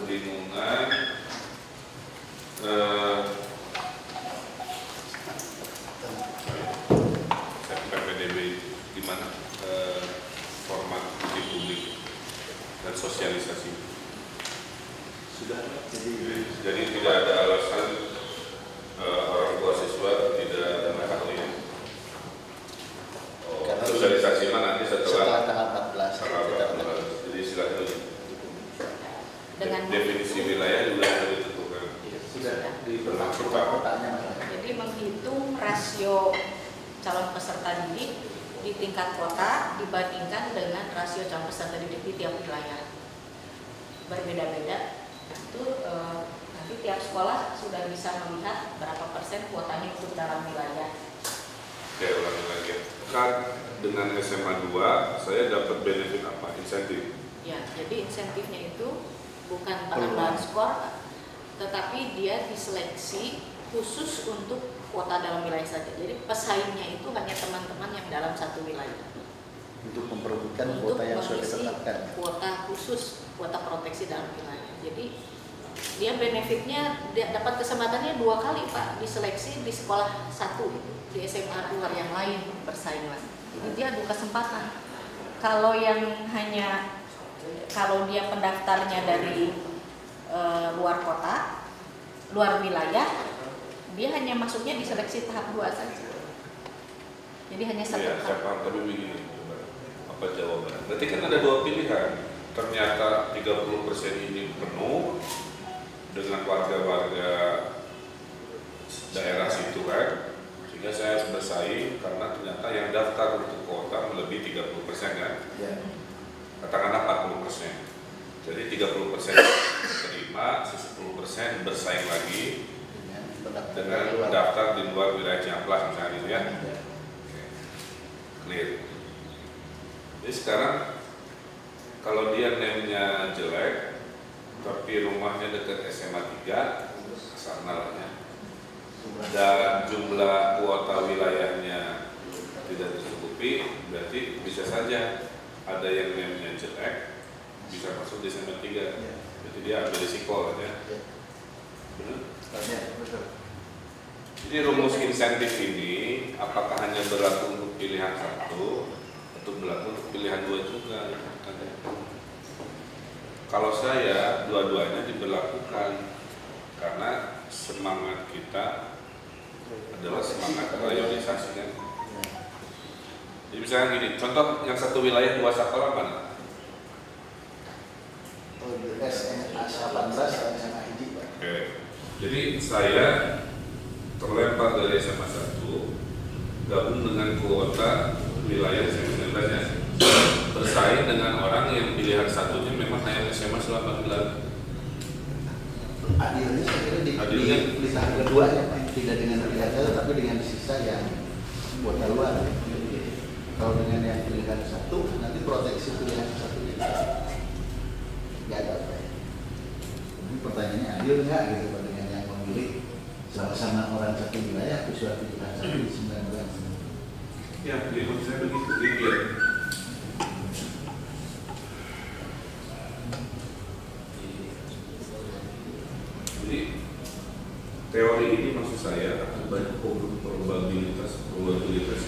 kebingungan PPDB di mana format uji publik dan sosialisasi. Sudah, jadi tidak ada alasan orang tua siswa tidak mengetahui. Sosialisasi mana nanti setelah tanggal 14. Jadi silahkan. Dengan definisi wilayah juga sudah ditentukan. Sudah di pertanyaan. Jadi menghitung rasio calon peserta didik di tingkat kota dibandingkan dengan rasio calon peserta didik di tiap wilayah. Berbeda-beda. Itu nanti tiap sekolah sudah bisa melihat berapa persen kuotanya untuk dalam wilayah. Oke, ulangi lagi. Kan dengan SMA 2 saya dapat benefit apa? Insentif. Ya, jadi insentifnya itu bukan penambahan skor, tetapi dia diseleksi khusus untuk kuota dalam wilayah saja. Jadi pesaingnya itu hanya teman-teman yang dalam satu wilayah. Untuk memperebutkan kuota yang sudah ditetapkan. Kuota khusus, kuota proteksi dalam wilayah. Jadi dia benefitnya dia dapat kesempatannya 2 kali Pak, diseleksi di sekolah 1 di SMA 2 yang lain bersaing lagi. Jadi dia adu kesempatan. Kalau yang hanya kalau dia pendaftarnya dari luar kota, luar wilayah, dia hanya masuknya di seleksi tahap 2 saja. Jadi hanya satu ya, tahap. tapi begini, apa jawabannya? Berarti kan ada 2 pilihan. Ternyata 30% ini penuh dengan warga-warga daerah situ kan, sehingga saya harus bersaing karena ternyata yang daftar untuk kuota melebihi 30% kan. Ya. Katakanlah 40%. Jadi 30% terima, 10% bersaing lagi dengan mendaftar di luar wilayah Ciamplas misalnya gitu ya. Oke. Clear. Jadi sekarang kalau dia name-nya jelek tapi rumahnya dekat SMA 3 asalnya dan jumlah kuota wilayahnya tidak tercukupi, berarti bisa saja ada yang name-nya jelek bisa masuk di SMA 3. Jadi dia ambil risiko kan ya. Benar? Betul. Jadi rumus insentif ini apakah hanya berlaku untuk pilihan 1 atau berlaku untuk pilihan 2 juga? Kalau saya dua-duanya diberlakukan karena semangat kita adalah semangat rayonisasi kan. Jadi misalnya gini, contoh yang satu wilayah 2 sekolah mana? SMA 18 SMA ID Pak. Oke. Jadi saya terlempar dari SMA 1 gabung dengan kuota wilayah SMA 19 nya bersaing dengan orang yang pilihan satunya memang hanya SMA selama 8 Adilnya saya kira di tahap keduanya Pak, tidak dengan pilihan satu tapi dengan sisa yang kuota luar. Kalau dengan yang pilihan 1 nanti proteksi pilihan 1 itu nggak ada Pak. Ini pertanyaannya adil nggak gitu Pak dengan yang memilih sama-sama orang satu wilayah kecuali pilihan 1 di 19. Ya, menurut saya begitu linear. Jadi teori ini maksud saya akan banyak probabilitas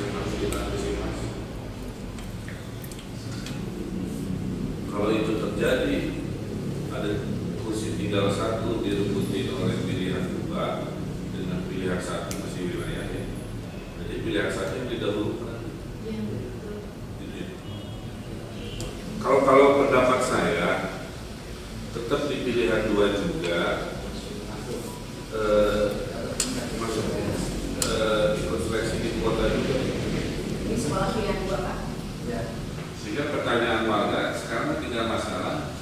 yang harus kita antisipasi. Kalau itu terjadi, ada kursi tinggal 1 direbutin oleh pilihan 2 dengan pilihan 1 masih wilayahnya. Jadi pilihan 1 yang didahulukan. Kalau pendapat saya tetap di pilihan 2 juga masuk ikut seleksi di kuota juga. Di sekolah pilihan 2 Pak. Ya. Sehingga pertanyaan warga sekarang tinggal masalah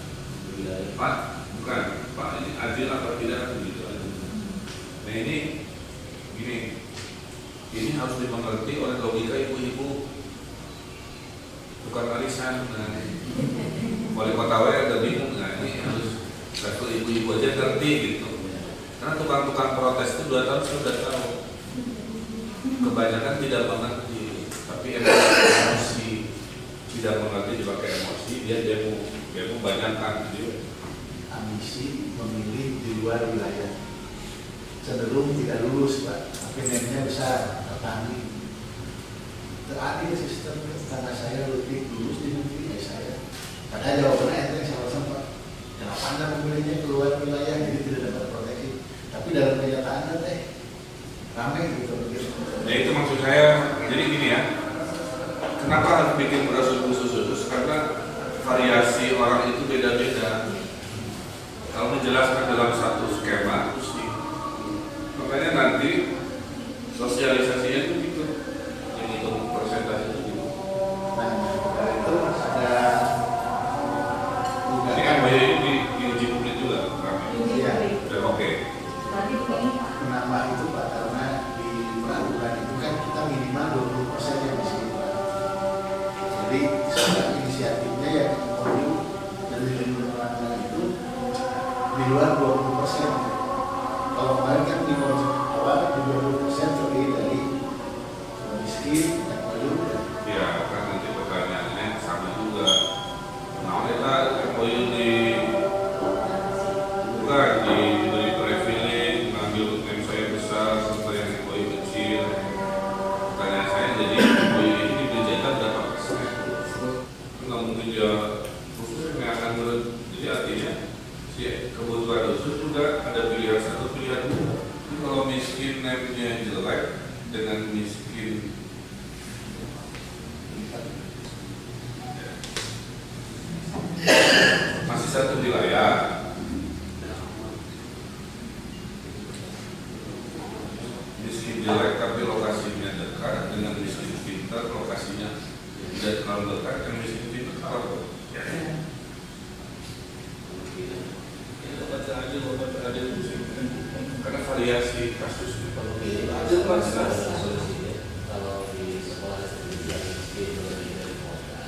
Pak, bukan Pak ini adil atau tidak begitu aja. Nah ini harus dimengerti oleh logika ibu-ibu tukang arisan. Nah, wali kota agak bingung, nah ini harus satu ibu-ibu aja ngerti gitu. Karena tukang-tukang protes itu 2 tahun sudah tahu. Kebanyakan tidak mengerti, tapi emosi tidak mengerti dipakai emosi, dia demo banyakkan gitu. ambisi memilih di luar wilayah, cenderung tidak lulus Pak, tapi nilainya besar, tertani. Teradil sistem karena saya lebih lulus di negeri saya. Padahal jawabannya enteng sama-sama Pak. Kenapa Anda memilihnya keluar wilayah jadi tidak dapat proteksi? Tapi dalam kenyataan ramai gitu. Ya itu maksud saya. Jadi gini ya. Kenapa harus bikin beras khusus? Karena variasi orang itu beda-beda. Kalau menjelaskan dalam satu skema, mesti. Makanya nanti sosialisasinya itu gitu. Yang itu persentase itu gitu. Nah, itu ada ini kan ini diuji publik juga. Iya. Oke. Kenapa itu Pak? Karena di peraturan itu kan kita minimal 20% yang miskin. Jadi sekarang inisiatifnya yang OYU dan di peraturan itu di luar 20%. Kalau kemarin kan di awal di 20% terdiri dari miskin dan OYU. Ya kan nanti pertanyaannya sama juga. Nah kita OYU bukan diberi privilege ngambil klaim saya besar serta yang OYU kecil. Pertanyaan saya jadi OYU ini diberi berapa persen? Nggak mungkin dia khususnya akan jadi artinya si kebutuhan khusus juga ada pilihan satu pilihan dua. Kalau miskin naiknya jelek dengan miskin masih satu wilayah. Miskin jelek tapi lokasinya dekat dengan miskin pintar lokasinya tidak terlalu dekat dengan miskin pintar kalau baca aja karena variasi kasusnya kalau di sekolah miskin dari kota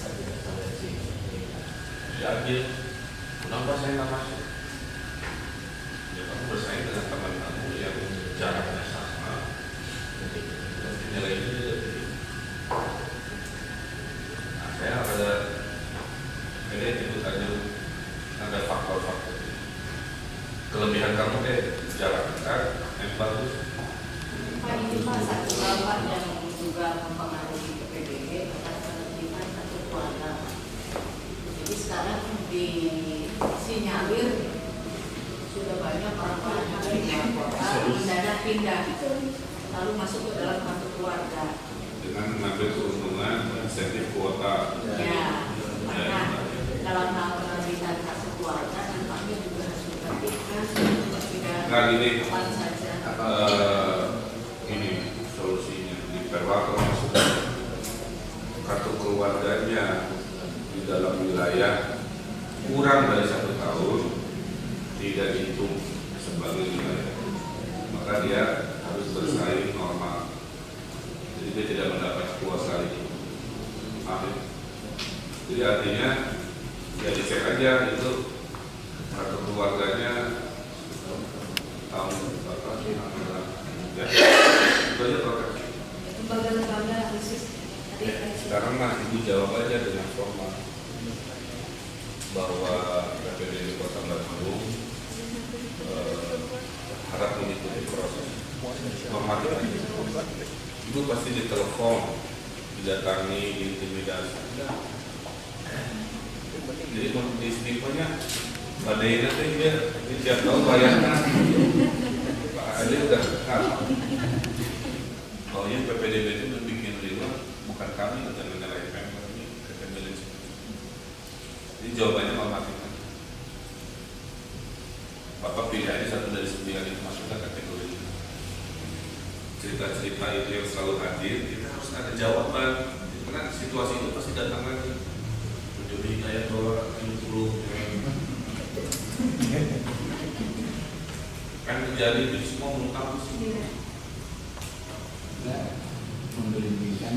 tidak sampai sini diambil, kenapa saya nggak masuk? Ya kamu bersaing dengan teman kamu yang jaraknya sama, nilainya juga tinggi. Nah, saya ada, ini ikut aja ada faktor-faktor. Kelebihan kamu jarak dekat, yang bagus. Pak, ini Pak satu hal Pak yang juga mempengaruhi PPDB adalah penerbitan satu keluarga. Jadi sekarang di Sinyalir sudah banyak orang-orang yang dari luar kota mendadak pindah lalu masuk ke dalam satu keluarga Dengan mengambil keuntungan insentif kuota. ya, maka dalam hal penerbitan kartu keluarga nampaknya juga harus diperhatikan tidak Nah gini, kapan saja ini solusinya di Perwa kalau masuk kartu keluarganya di dalam wilayah kurang dari 1 tahun tidak dihitung sebagai wilayah, maka dia harus bersaing normal, jadi dia tidak mendapat kuota itu. Jadi artinya ya dicek aja itu kartu keluarganya tahun berapa ya itu aja proteksi. lembaga-lembaga khusus Sekarang mah ibu jawab aja dengan formal bahwa PPDB Kota Bandung harap mengikuti proses normatif. Ibu pasti ditelepon, didatangi, diintimidasi. Jadi di istiqomanya badainya tuh dia tiap tahun bayarnya. Pak Ade udah oh ya PPDB itu bikin riwa bukan kami atau negara IPM kami PPDB. Jadi jawabannya mematikan. Bapak pilih aja satu dari 9 itu masukkan kategori. Cerita-cerita itu yang selalu hadir, kita harus ada jawaban. Karena situasi itu pasti datang lagi. Menjadi kayak dolar 70 kan terjadi itu semua belum tahu sih. Membeli kan